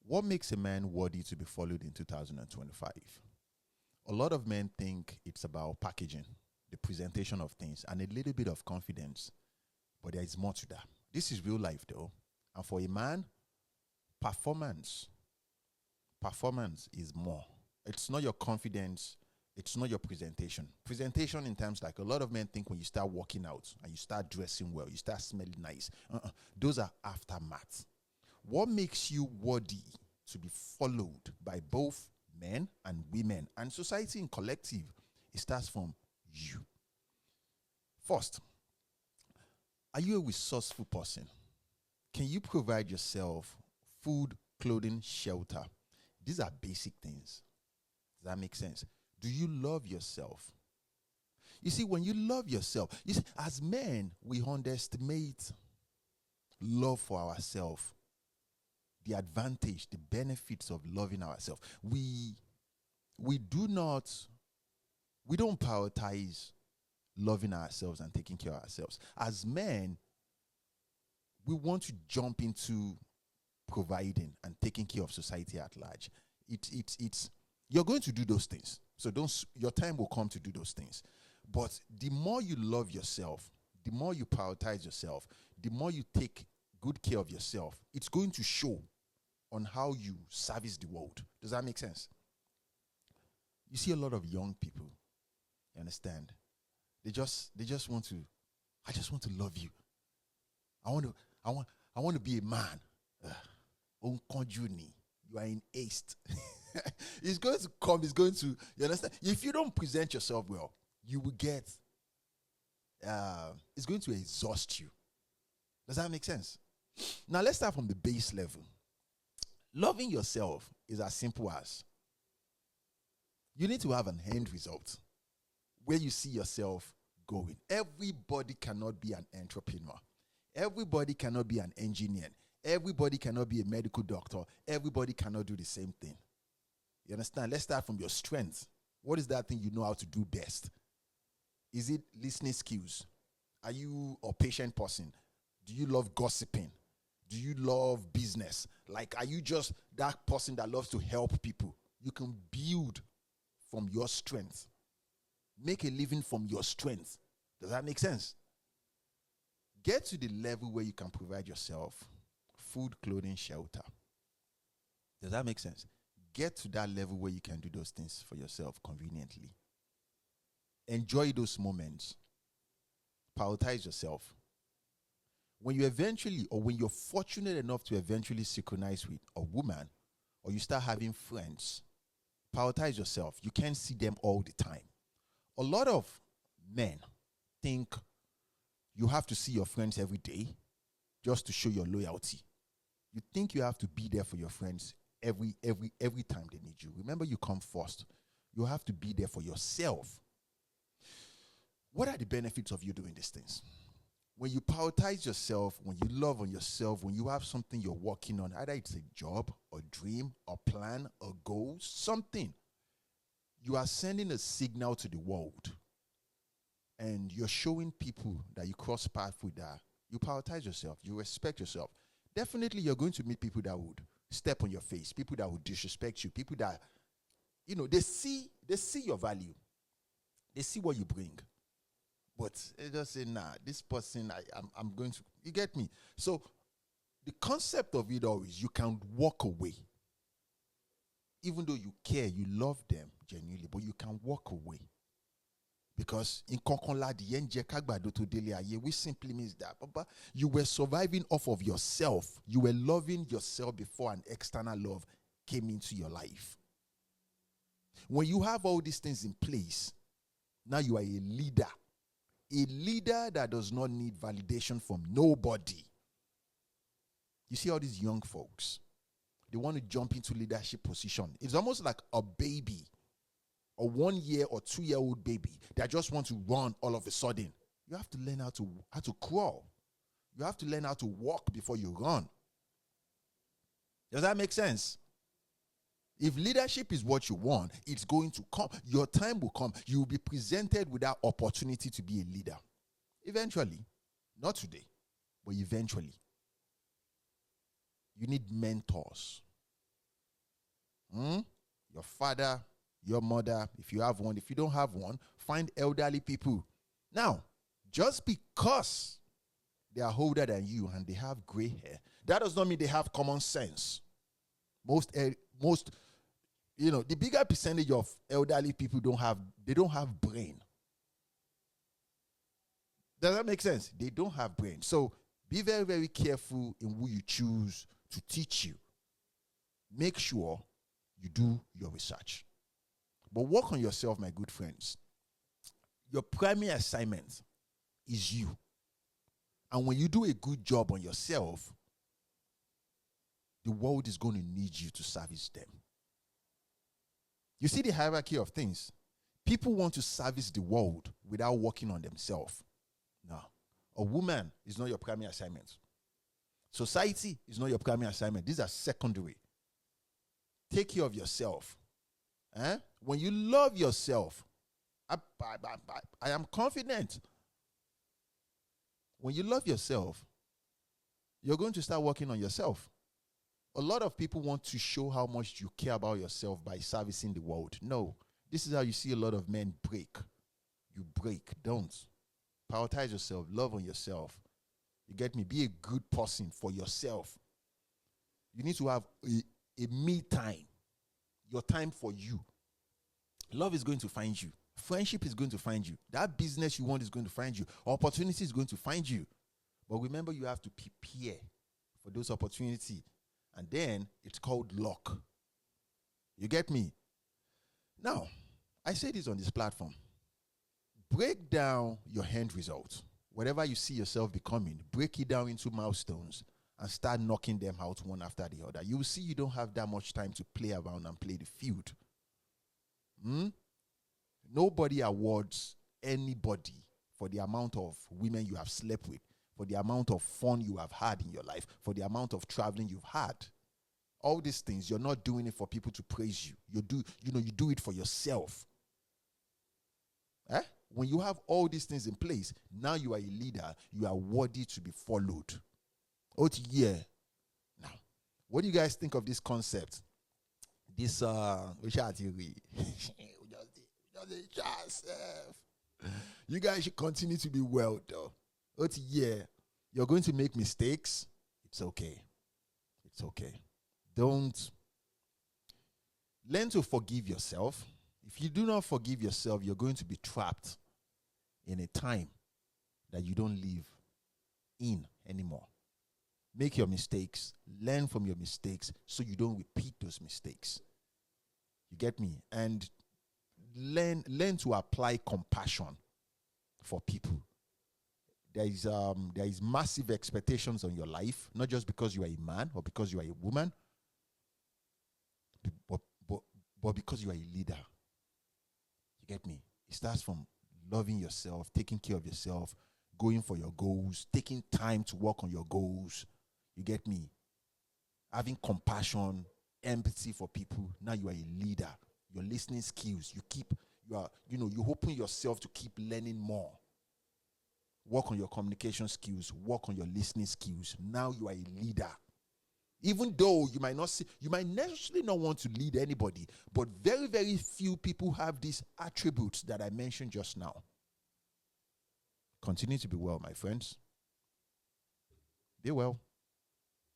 What makes a man worthy to be followed in 2025? A lot of men think it's about packaging, the presentation of things, and a little bit of confidence. But there is more to that. This is real life, though. And for a man, performance, performance is more. It's not your confidence. It's not your presentation. Presentation in terms like a lot of men think when you start working out and you start dressing well, you start smelling nice. Those are aftermath. What makes you worthy to be followed by both men and women and society in collective? It starts from you. First, are you a resourceful person? Can you provide yourself food, clothing, shelter? These are basic things. Does that make sense? Do you love yourself? You see, when you love yourself, you see, as men, we underestimate love for ourselves, the advantage, the benefits of loving ourselves. We don't prioritize loving ourselves and taking care of ourselves. As men, we want to jump into providing and taking care of society at large. It's you're going to do those things. So your time will come to do those things. But the more you love yourself, the more you prioritize yourself, the more you take good care of yourself, it's going to show on how you service the world. Does that make sense? You see a lot of young people, you understand? They just want to, I just want to love you. I want to be a man. Unconjuni, you are in haste. It's going to come, you understand? If you don't present yourself well, you will get, it's going to exhaust you. Does that make sense? Now let's start from the base level. Loving yourself is as simple as you need to have an end result where you see yourself going. Everybody cannot be an entrepreneur. Everybody cannot be an engineer. Everybody cannot be a medical doctor. Everybody cannot do the same thing. You understand? Let's start from your strengths. What is that thing you know how to do best? Is it listening skills? Are you a patient person? Do you love gossiping? Do you love business? Like, are you just that person that loves to help people? You can build from your strength. Make a living from your strength. Does that make sense? Get to the level where you can provide yourself food, clothing, shelter. Does that make sense? Get to that level where you can do those things for yourself conveniently. Enjoy those moments. Prioritize yourself. When you eventually, or when you're fortunate enough to eventually synchronize with a woman, or you start having friends, prioritize yourself. You can't see them all the time. A lot of men think you have to see your friends every day just to show your loyalty. You think you have to be there for your friends every time they need you. Remember, you come first. You have to be there for yourself. What are the benefits of you doing these things? When you prioritize yourself, when you love on yourself, when you have something you're working on, either it's a job, a dream, a plan, a goal, something, you are sending a signal to the world. And you're showing people that you cross paths with that. You prioritize yourself. You respect yourself. Definitely, you're going to meet people that would step on your face, people that would disrespect you, people that, they see your value. They see what you bring. But they just say, nah, this person, I'm going to, you get me? So the concept of it all is you can walk away. Even though you care, you love them genuinely, but you can walk away. Because in Konkonla, the Enje Kagbado to Dele Aye, which simply means that you were surviving off of yourself. You were loving yourself before an external love came into your life. When you have all these things in place, now you are a leader. A leader that does not need validation from nobody. You see all these young folks, they want to jump into leadership position. It's almost like a baby, a 1 year or 2 year old baby that just want to run all of a sudden. You have to learn how to crawl. You have to learn how to walk before you run. Does that make sense? If leadership is what you want, it's going to come. Your time will come. You will be presented with that opportunity to be a leader. Eventually. Not today, but eventually. You need mentors. Hmm? Your father, your mother, if you have one. If you don't have one, find elderly people. Now, just because they are older than you and they have gray hair, that does not mean they have common sense. Most, the bigger percentage of elderly people don't have brain. Does that make sense? They don't have brain. So be very, very careful in who you choose to teach you. Make sure you do your research. But work on yourself, my good friends. Your primary assignment is you. And when you do a good job on yourself, the world is going to need you to service them. You see the hierarchy of things. People want to service the world without working on themselves. No. A woman is not your primary assignment. Society is not your primary assignment. These are secondary. Take care of yourself. When you love yourself, I am confident. When you love yourself, you're going to start working on yourself. A lot of people want to show how much you care about yourself by servicing the world. No. This is how you see a lot of men break. You break. Don't. Prioritize yourself. Love on yourself. You get me? Be a good person for yourself. You need to have a me time. Your time for you. Love is going to find you. Friendship is going to find you. That business you want is going to find you. Opportunity is going to find you. But remember, you have to prepare for those opportunities. And then it's called luck. You get me? Now, I say this on this platform. Break down your end result. Whatever you see yourself becoming, break it down into milestones and start knocking them out one after the other. You will see you don't have that much time to play around and play the field. Nobody awards anybody for the amount of women you have slept with, for the amount of fun you have had in your life, for the amount of traveling you've had. All these things, you're not doing it for people to praise you. You do it for yourself. When you have all these things in place, now you are a leader. You are worthy to be followed. Oh, yeah. Now, what do you guys think of this concept? This, you guys should continue to be well, though. Oh, yeah. You're going to make mistakes. It's okay. It's okay. Don't learn to forgive yourself. If you do not forgive yourself, you're going to be trapped in a time that you don't live in anymore. Make your mistakes. Learn from your mistakes so you don't repeat those mistakes. You get me? And learn to apply compassion for people. There is massive expectations on your life, not just because you are a man or because you are a woman, but because you are a leader. You get me? It starts from loving yourself, taking care of yourself, going for your goals, taking time to work on your goals. You get me? Having compassion, empathy for people. Now you are a leader. Your listening skills, you open yourself to keep learning more. Work on your communication skills, work on your listening skills. Now you are a leader. Even though you might necessarily not want to lead anybody, but very, very few people have these attributes that I mentioned just now. Continue to be well, my friends. Be well.